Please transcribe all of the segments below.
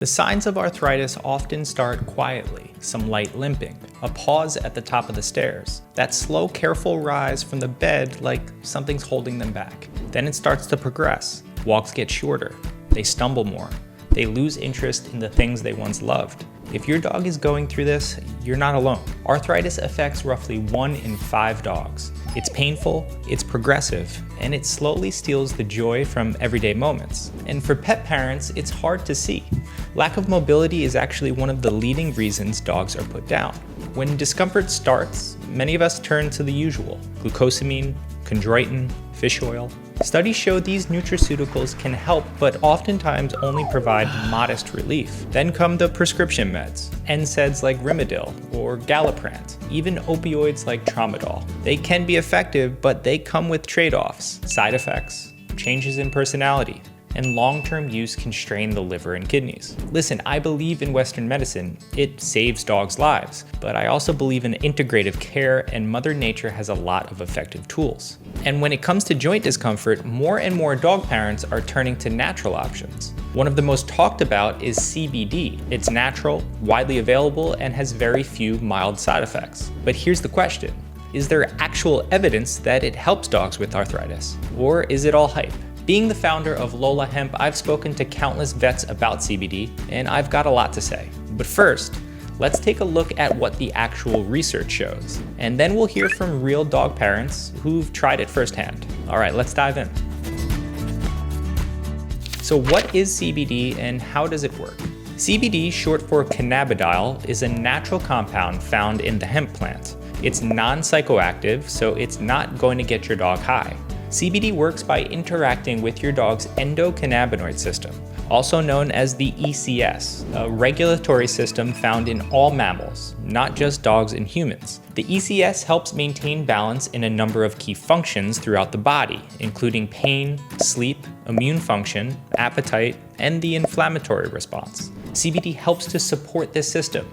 The signs of arthritis often start quietly, some light limping, a pause at the top of the stairs, that slow, careful rise from the bed like something's holding them back. Then it starts to progress. Walks get shorter, they stumble more, they lose interest in the things they once loved. If your dog is going through this, you're not alone. Arthritis affects roughly 1 in 5 dogs. It's painful, it's progressive, and it slowly steals the joy from everyday moments. And for pet parents, it's hard to see. Lack of mobility is actually one of the leading reasons dogs are put down. When discomfort starts, many of us turn to the usual: glucosamine, chondroitin, fish oil. Studies show these nutraceuticals can help, but oftentimes only provide modest relief. Then come the prescription meds, NSAIDs like Rimadyl or Galliprant, even opioids like Tramadol. They can be effective, but they come with trade-offs, side effects, changes in personality, and long-term use can strain the liver and kidneys. Listen, I believe in Western medicine. It saves dogs' lives, but I also believe in integrative care, and Mother Nature has a lot of effective tools. And when it comes to joint discomfort, more and more dog parents are turning to natural options. One of the most talked about is CBD. It's natural, widely available, and has very few mild side effects. But here's the question: is there actual evidence that it helps dogs with arthritis? Or is it all hype? Being the founder of Lolahemp, I've spoken to countless vets about CBD, and I've got a lot to say. But first, let's take a look at what the actual research shows. And then we'll hear from real dog parents who've tried it firsthand. All right, let's dive in. So what is CBD and how does it work? CBD, short for cannabidiol, is a natural compound found in the hemp plant. It's non-psychoactive, so it's not going to get your dog high. CBD works by interacting with your dog's endocannabinoid system, also known as the ECS, a regulatory system found in all mammals, not just dogs and humans. The ECS helps maintain balance in a number of key functions throughout the body, including pain, sleep, immune function, appetite, and the inflammatory response. CBD helps to support this system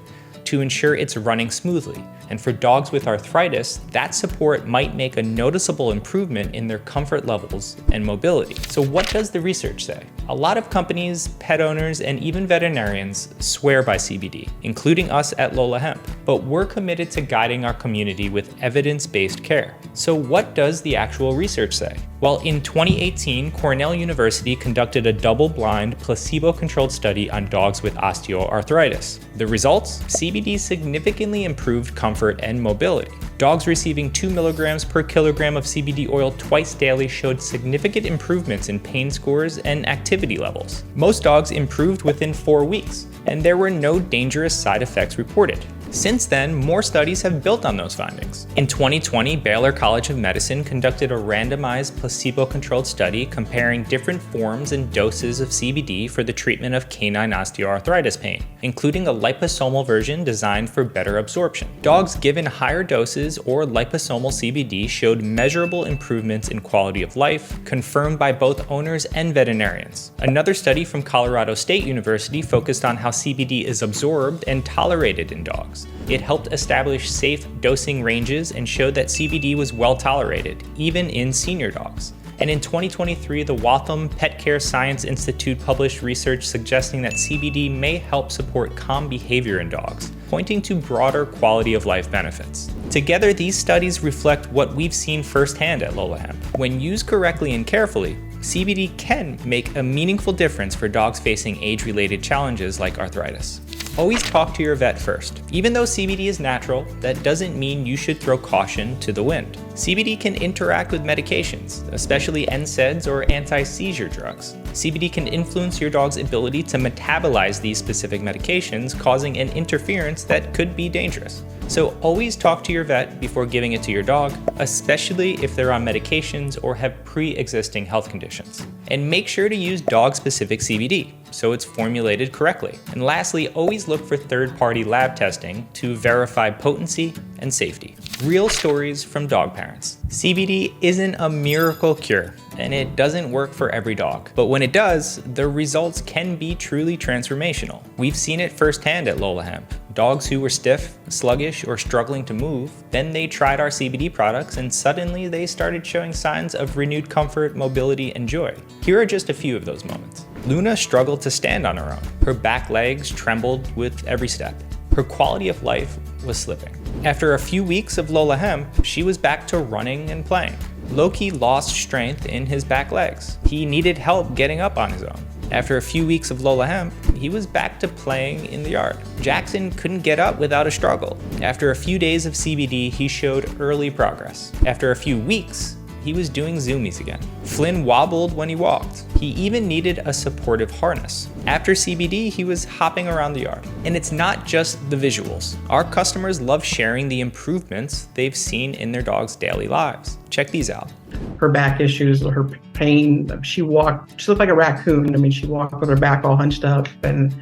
to ensure it's running smoothly. And for dogs with arthritis, that support might make a noticeable improvement in their comfort levels and mobility. So what does the research say? A lot of companies, pet owners, and even veterinarians swear by CBD, including us at Lolahemp. But we're committed to guiding our community with evidence-based care. So what does the actual research say? Well, in 2018, Cornell University conducted a double-blind, placebo-controlled study on dogs with osteoarthritis. The results? CBD significantly improved comfort and mobility. Dogs receiving 2 milligrams per kilogram of CBD oil twice daily showed significant improvements in pain scores and activity levels. Most dogs improved within 4 weeks, and there were no dangerous side effects reported. Since then, more studies have built on those findings. In 2020, Baylor College of Medicine conducted a randomized placebo-controlled study comparing different forms and doses of CBD for the treatment of canine osteoarthritis pain, including a liposomal version designed for better absorption. Dogs given higher doses or liposomal CBD showed measurable improvements in quality of life, confirmed by both owners and veterinarians. Another study from Colorado State University focused on how CBD is absorbed and tolerated in dogs. It helped establish safe dosing ranges and showed that CBD was well tolerated, even in senior dogs. And in 2023, the Waltham Pet Care Science Institute published research suggesting that CBD may help support calm behavior in dogs, pointing to broader quality of life benefits. Together, these studies reflect what we've seen firsthand at Lolahemp. When used correctly and carefully, CBD can make a meaningful difference for dogs facing age-related challenges like arthritis. Always talk to your vet first. Even though CBD is natural, that doesn't mean you should throw caution to the wind. CBD can interact with medications, especially NSAIDs or anti-seizure drugs. CBD can influence your dog's ability to metabolize these specific medications, causing an interference that could be dangerous. So always talk to your vet before giving it to your dog, especially if they're on medications or have pre-existing health conditions. And make sure to use dog-specific CBD, so it's formulated correctly. And lastly, always look for third-party lab testing to verify potency and safety. Real stories from dog parents. CBD isn't a miracle cure, and it doesn't work for every dog. But when it does, the results can be truly transformational. We've seen it firsthand at Lolahemp. Dogs who were stiff, sluggish, or struggling to move, then they tried our CBD products and suddenly they started showing signs of renewed comfort, mobility, and joy. Here are just a few of those moments. Luna struggled to stand on her own. Her back legs trembled with every step. Her quality of life was slipping. After a few weeks of Lolahemp, she was back to running and playing. Loki lost strength in his back legs. He needed help getting up on his own. After a few weeks of Lolahemp, he was back to playing in the yard. Jackson couldn't get up without a struggle. After a few days of CBD, he showed early progress. After a few weeks, he was doing zoomies again. Flynn wobbled when he walked. He even needed a supportive harness. After CBD, he was hopping around the yard. And it's not just the visuals. Our customers love sharing the improvements they've seen in their dog's daily lives. Check these out. Her back issues, her pain, she looked like a raccoon. I mean, she walked with her back all hunched up, and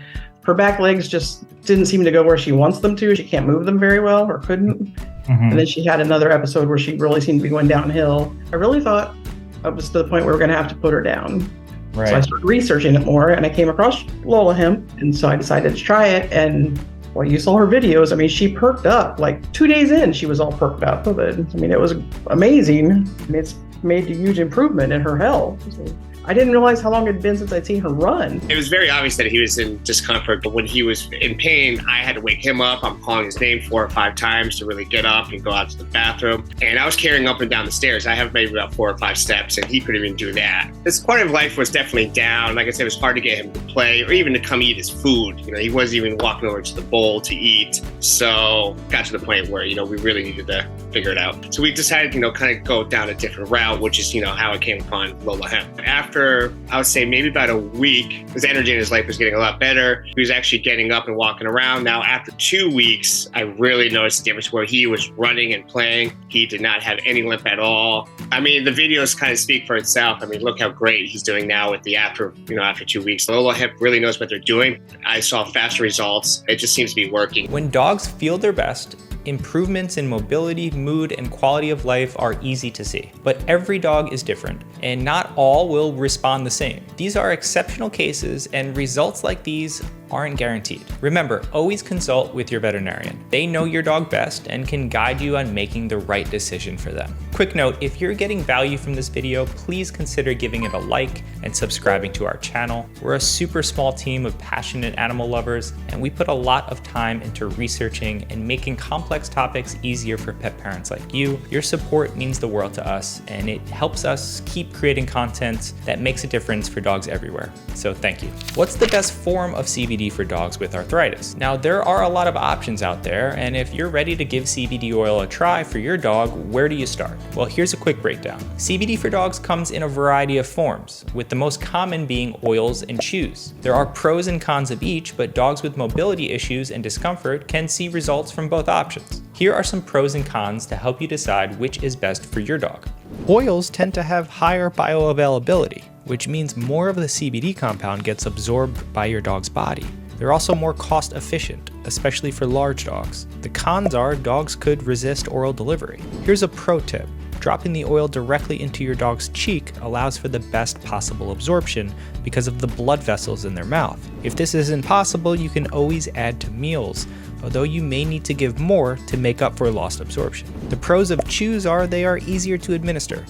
her back legs just didn't seem to go where she wants them to. She can't move them very well, or couldn't. And then she had another episode where she really seemed to be going downhill. I really thought it was to the point where we're going to have to put her down. Right. So I started researching it more, and I came across Lolahemp, and so I decided to try it. And well, you saw her videos. I mean, she perked up. Like 2 days in, she was all perked up with it. I mean, it was amazing. I mean, it's made a huge improvement in her health. So I didn't realize how long it had been since I'd seen her run. It was very obvious that he was in discomfort, but when he was in pain, I had to wake him up. I'm calling his name 4 or 5 times to really get up and go out to the bathroom. And I was carrying up and down the stairs. I have maybe about 4 or 5 steps, and he couldn't even do that. His quality of life was definitely down. Like I said, it was hard to get him to play or even to come eat his food. You know, he wasn't even walking over to the bowl to eat. So got to the point where, you know, we really needed to figure it out. So we decided, you know, kind of go down a different route, which is, you know, how I came upon Lolahemp. After, I would say maybe about a week, his energy in his life was getting a lot better. He was actually getting up and walking around. Now, after 2 weeks, I really noticed the difference where he was running and playing. He did not have any limp at all. I mean, the videos kind of speak for itself. I mean, look how great he's doing now with the after 2 weeks. Lolahemp really knows what they're doing. I saw faster results. It just seems to be working. When dogs feel their best, improvements in mobility, mood, and quality of life are easy to see. But every dog is different, and not all will respond the same. These are exceptional cases, and results like these aren't guaranteed. Remember, always consult with your veterinarian. They know your dog best and can guide you on making the right decision for them. Quick note, if you're getting value from this video, please consider giving it a like and subscribing to our channel. We're a super small team of passionate animal lovers, and we put a lot of time into researching and making complex topics easier for pet parents like you. Your support means the world to us, and it helps us keep creating content that makes a difference for dogs everywhere. So thank you. What's the best form of CBD for dogs with arthritis? Now, there are a lot of options out there, and if you're ready to give CBD oil a try for your dog, where do you start? Well, here's a quick breakdown. CBD for dogs comes in a variety of forms, with the most common being oils and chews. There are pros and cons of each, but dogs with mobility issues and discomfort can see results from both options. Here are some pros and cons to help you decide which is best for your dog. Oils tend to have higher bioavailability, which means more of the CBD compound gets absorbed by your dog's body. They're also more cost efficient, especially for large dogs. The cons are dogs could resist oral delivery. Here's a pro tip. Dropping the oil directly into your dog's cheek allows for the best possible absorption because of the blood vessels in their mouth. If this isn't possible, you can always add to meals, although you may need to give more to make up for lost absorption. The pros of chews are they are easier to administer,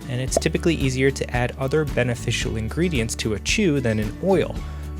and it's typically easier to add other beneficial ingredients to a chew than an oil.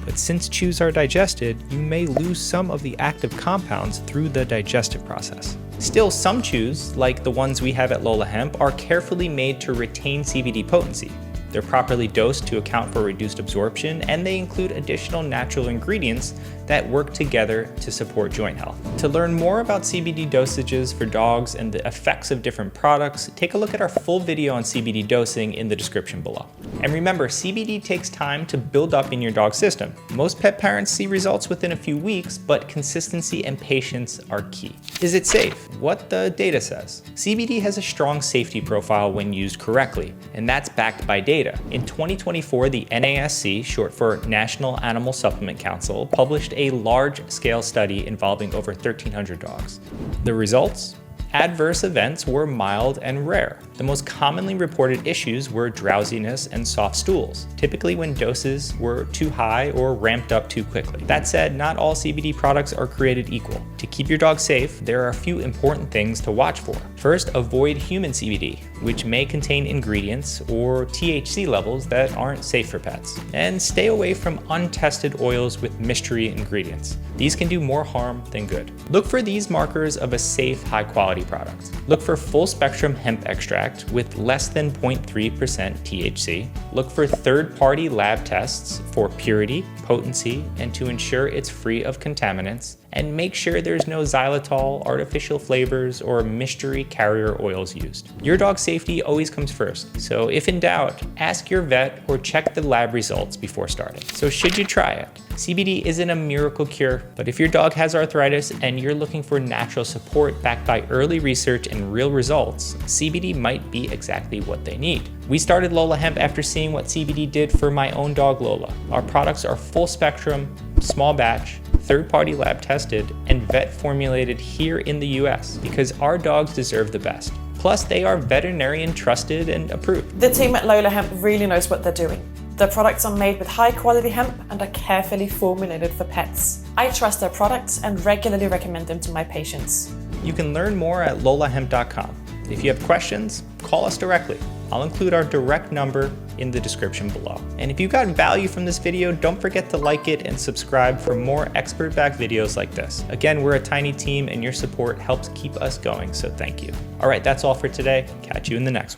But since chews are digested, you may lose some of the active compounds through the digestive process. Still, some chews, like the ones we have at Lolahemp, are carefully made to retain CBD potency. They're properly dosed to account for reduced absorption, and they include additional natural ingredients that work together to support joint health. To learn more about CBD dosages for dogs and the effects of different products, take a look at our full video on CBD dosing in the description below. And remember, CBD takes time to build up in your dog's system. Most pet parents see results within a few weeks, but consistency and patience are key. Is it safe? What the data says. CBD has a strong safety profile when used correctly, and that's backed by data. In 2024, the NASC, short for National Animal Supplement Council, published a large-scale study involving over 1,300 dogs. The results? Adverse events were mild and rare. The most commonly reported issues were drowsiness and soft stools, typically when doses were too high or ramped up too quickly. That said, not all CBD products are created equal. To keep your dog safe, there are a few important things to watch for. First, avoid human CBD, which may contain ingredients or THC levels that aren't safe for pets. And stay away from untested oils with mystery ingredients. These can do more harm than good. Look for these markers of a safe, high-quality product. Look for full-spectrum hemp extract with less than 0.3% THC. Look for third-party lab tests for purity, potency, and to ensure it's free of contaminants. And make sure there's no xylitol, artificial flavors, or mystery carrier oils used. Your dog's safety always comes first, so if in doubt, ask your vet or check the lab results before starting. So should you try it? CBD isn't a miracle cure, but if your dog has arthritis and you're looking for natural support backed by early research and real results, CBD might be exactly what they need. We started Lolahemp after seeing what CBD did for my own dog Lola. Our products are full spectrum, small batch, third-party lab tested, and vet formulated here in the US because our dogs deserve the best. Plus, they are veterinarian trusted and approved. The team at Lolahemp really knows what they're doing. Their products are made with high-quality hemp and are carefully formulated for pets. I trust their products and regularly recommend them to my patients. You can learn more at lolahemp.com. If you have questions, call us directly. I'll include our direct number in the description below. And if you got value from this video, don't forget to like it and subscribe for more expert-backed videos like this. Again, we're a tiny team and your support helps keep us going, so thank you. All right, that's all for today. Catch you in the next one.